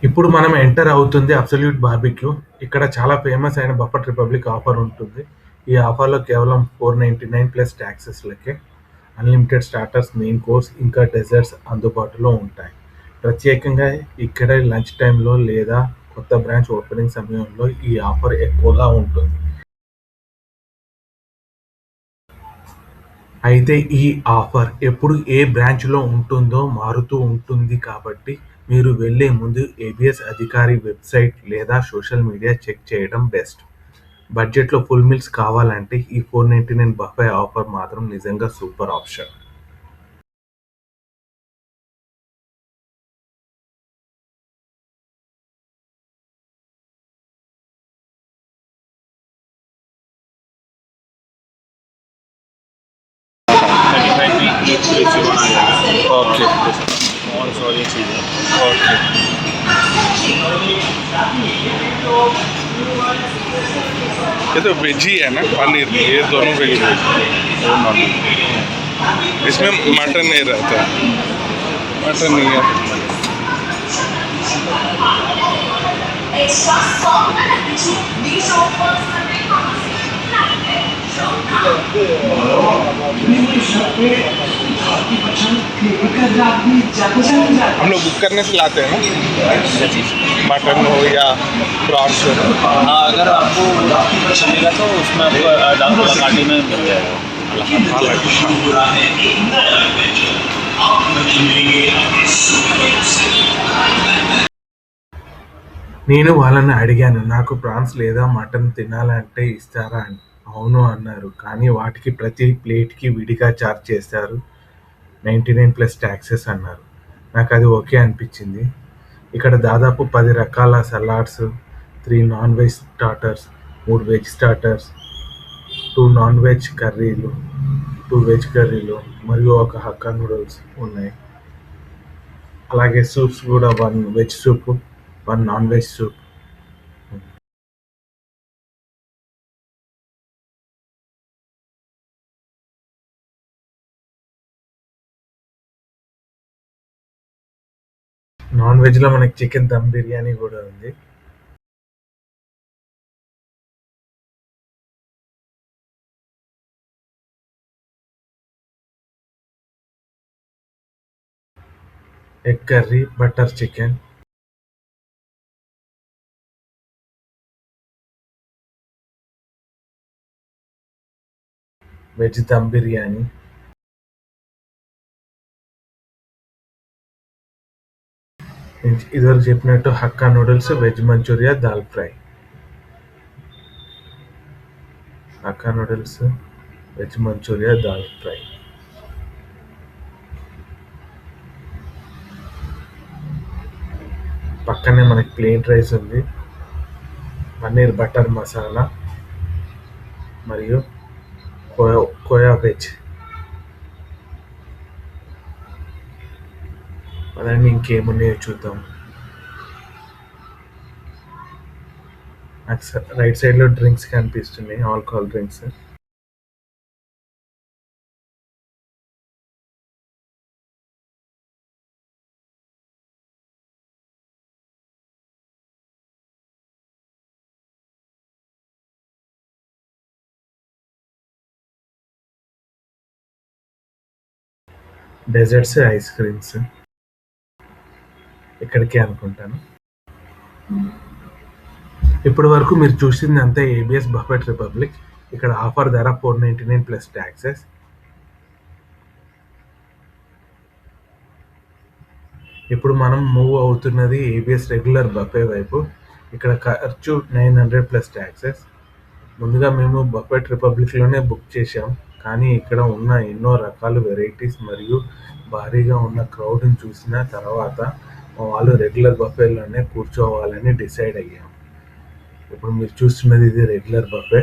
ఇప్పుడు మనం ఎంటర్ అవుతుంది అబ్సల్యూట్ బార్బిక్యూ. ఇక్కడ చాలా ఫేమస్ అయిన బఫెట్ రిపబ్లిక్ ఆఫర్ ఉంటుంది. ఈ ఆఫర్‌లో కేవలం 499 ప్లస్ టాక్సెస్‌లకే అన్‌లిమిటెడ్ స్టార్టర్స్, మెయిన్ కోర్స్ ఇంకా డెజర్ట్స్ అందుబాటులో ఉంటాయి. ప్రత్యేకంగా ఇక్కడే లంచ్ టైమ్‌లో లేదా కొత్త బ్రాంచ్ ఓపెనింగ్ సమయంలో ఈ ఆఫర్ ఎక్కువగా ఉంటుంది. అయితే ఈ ఆఫర్ ఎప్పుడు ఏ బ్రాంచ్‌లో ఉంటుందో మారుతూ ఉంటుంది కాబట్టి మీరు వెళ్ళే ముందు ఏబిఎస్ అధికారి వెబ్‌సైట్ లేదా సోషల్ మీడియా చెక్ చేయడం బెస్ట్. బడ్జెట్‌లో ఫుల్ మీల్స్ కావాలంటే ఈ 499 బఫే ఆఫర్ మాత్రం నిజంగా సూపర్ ఆప్షన్. थर्टी फाइव में एक प्लेट चिकन आ जाएगा। ओके, स्मॉल और ये चाहिए। ओके. ये तो वेज ही है ना, पनीर, ये दोनों वेज है. और नॉन इसमें मटन नहीं रहता, मटन नहीं है. हम लोग बुक करने से लाते हैं ना, मटन हो या प्रॉन्स हो. हाँ, अगर आपको चलेगा तो उसमें आपको डाक काटी में मिल जाएगा। నేను వాళ్ళని అడిగాను, నాకు ప్రాన్స్ లేదా మటన్ తినాలంటే ఇస్తారా అని. అవును అన్నారు, కానీ వాటికి ప్రతి ప్లేట్‌కి విడిగా చార్జ్ చేస్తారు. 99 ప్లస్ టాక్సెస్ అన్నారు. నాకు అది ఓకే అనిపించింది. ఇక్కడ దాదాపు 10 రకాల salads, 3 non veg starters, 3 veg starters, 2 non veg కర్రీలు, 2 వెజ్ కర్రీలు మరియు ఒక హక్కా నూడిల్స్ ఉన్నాయి. అలాగే సూప్స్ కూడా 1 veg soup, 1 non veg soup. Non వెజ్‌లో మనకి చికెన్ దమ్ బిర్యానీ గూడా ఉంది. Egg curry, butter chicken, veg dum biryani, ఇదివరకు చెప్పినట్టు Hakka noodles, veg manchurian, dal fry. Hakka noodles, veg manchurian, dal fry. పక్కనే మనకి ప్లెయిన్ రైస్ ఉంది. పన్నీర్ బటర్ మసాలా మరియు కోయా వెజ్. పదండి ఇంకేమున్నాయో చూద్దాం. నాకు రైట్ సైడ్‌లో డ్రింక్స్ కనిపిస్తున్నాయి, alcohol drinks. Desserts, ice creams ఇక్కడికే అనుకుంటాను. ఇప్పటి వరకు మీరు చూసిందంతా ఏబిఎస్ బఫెట్ రిపబ్లిక్. ఇక్కడ ఆఫర్ ధర 499 ప్లస్ టాక్సెస్. ఇప్పుడు మనం మూవ్ అవుతున్నది ఏబిఎస్ రెగ్యులర్ బఫే వైపు. ఇక్కడ ఖర్చు 900 ప్లస్ టాక్సెస్. ముందుగా మేము బఫెట్ రిపబ్లిక్‌లోనే బుక్ చేశాం, కానీ ఇక్కడ ఉన్న ఎన్నో రకాల వెరైటీస్ మరియు భారీగా ఉన్న క్రౌడ్‌ని చూసిన తర్వాత మా వాళ్ళు రెగ్యులర్ బఫేలోనే కూర్చోవాలని డిసైడ్ అయ్యాం. ఇప్పుడు మీరు చూస్తున్నది ఇది రెగ్యులర్ బఫే.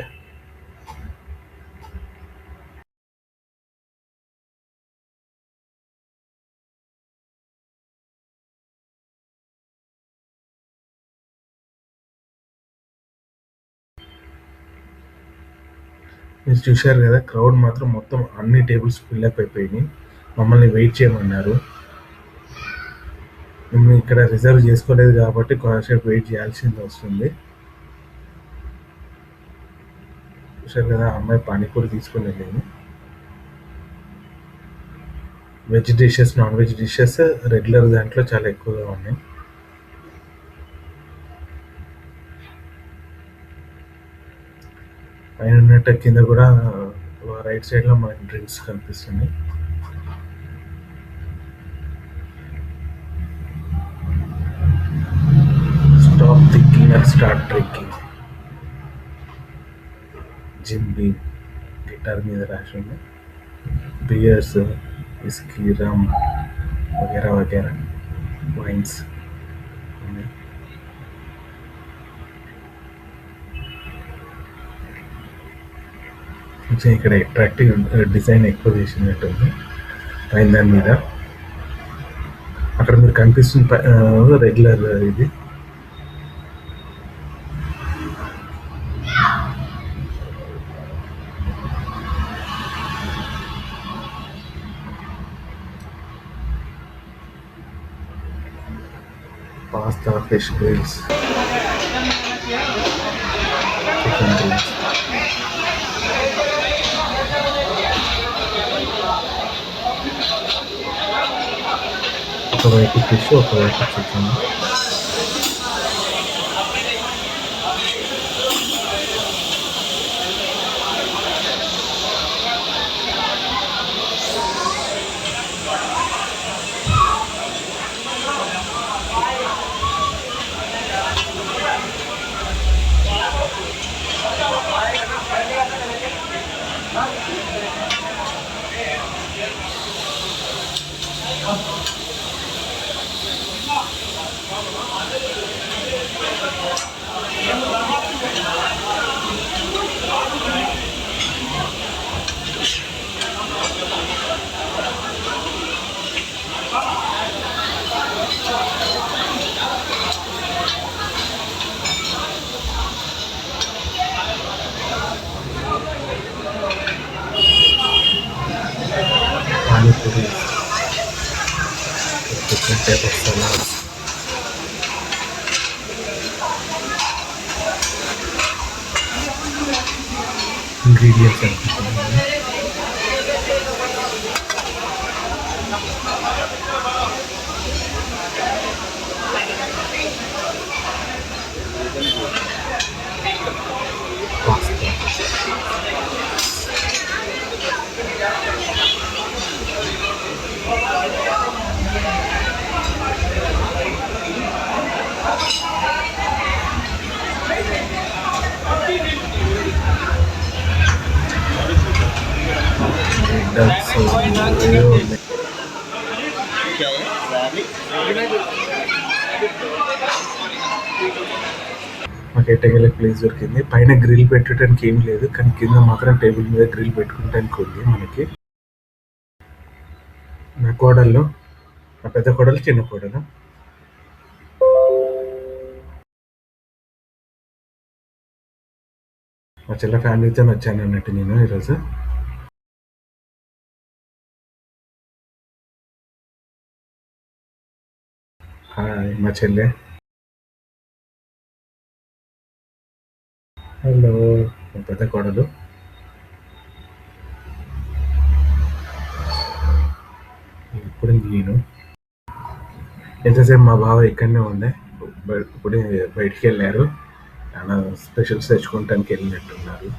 మీరు చూశారు కదా, క్రౌడ్ మాత్రం మొత్తం అన్ని టేబుల్స్ ఫిల్ అప్ అయిపోయినాయి. మమ్మల్ని వెయిట్ చేయమన్నారు. మేము ఇక్కడ రిజర్వ్ చేసుకోలేదు కాబట్టి కొంతసేపు వెయిట్ చేయాల్సింది వస్తుంది. చూసారు కదా, అమ్మాయి పానీపూరి తీసుకుని వెళ్ళింది. Veg dishes, non veg dishes regular దాంట్లో చాలా ఎక్కువగా ఉన్నాయి. పైన ఉన్నట్టు కింద కూడా రైట్ సైడ్లో మనకి డ్రింక్స్ కనిపిస్తున్నాయి. Stop thinking and start drinking. Gym beam guitar మీద రాసి ఉంది. బియర్స్, విస్కీ, రమ్ వగేరా వగేరా వైన్స్ ఉన్నాయి. కొంచెం ఇక్కడ అట్రాక్టివ్ డిజైన్ ఎక్కువ చేసినట్టుంది పైన దాని మీద. అక్కడ మీరు కనిపిస్తుంది రెగ్యులర్ ఇది. Pasta, fish grills, chicken grills. ఒకవైపు ఫిష్, ఒకవైపు chicken. Panipuri, different type of salads. Ingredients అనిపిస్తున్నాయి. పాస్తా, డక్స్ ఏవో ఉన్నాయి. మాకు ఎట్టగల ప్లేస్ దొరికింది. పైన గ్రిల్ పెట్టడానికి ఏం లేదు, కానీ కింద మాత్రం టేబుల్ మీద గ్రిల్ పెట్టుకోవడానికి ఉంది మనకి. నా కోడళ్ళు, నా పెద్ద కోడలు, చిన్న కోడలు. మా చెల్ల ఫ్యామిలీతో వచ్చాను అన్నట్టు నేను ఈరోజు. హాయ్ మా చెల్లె. హలో మా పెద్ద కోడలు. ఇప్పుడు నేను ఎంతసేపు మా బావ ఇక్కడనే ఉండే, ఇప్పుడే బయటికి వెళ్ళారు. చాలా స్పెషల్స్ తెచ్చుకోవటానికి వెళ్ళినట్టున్నారు.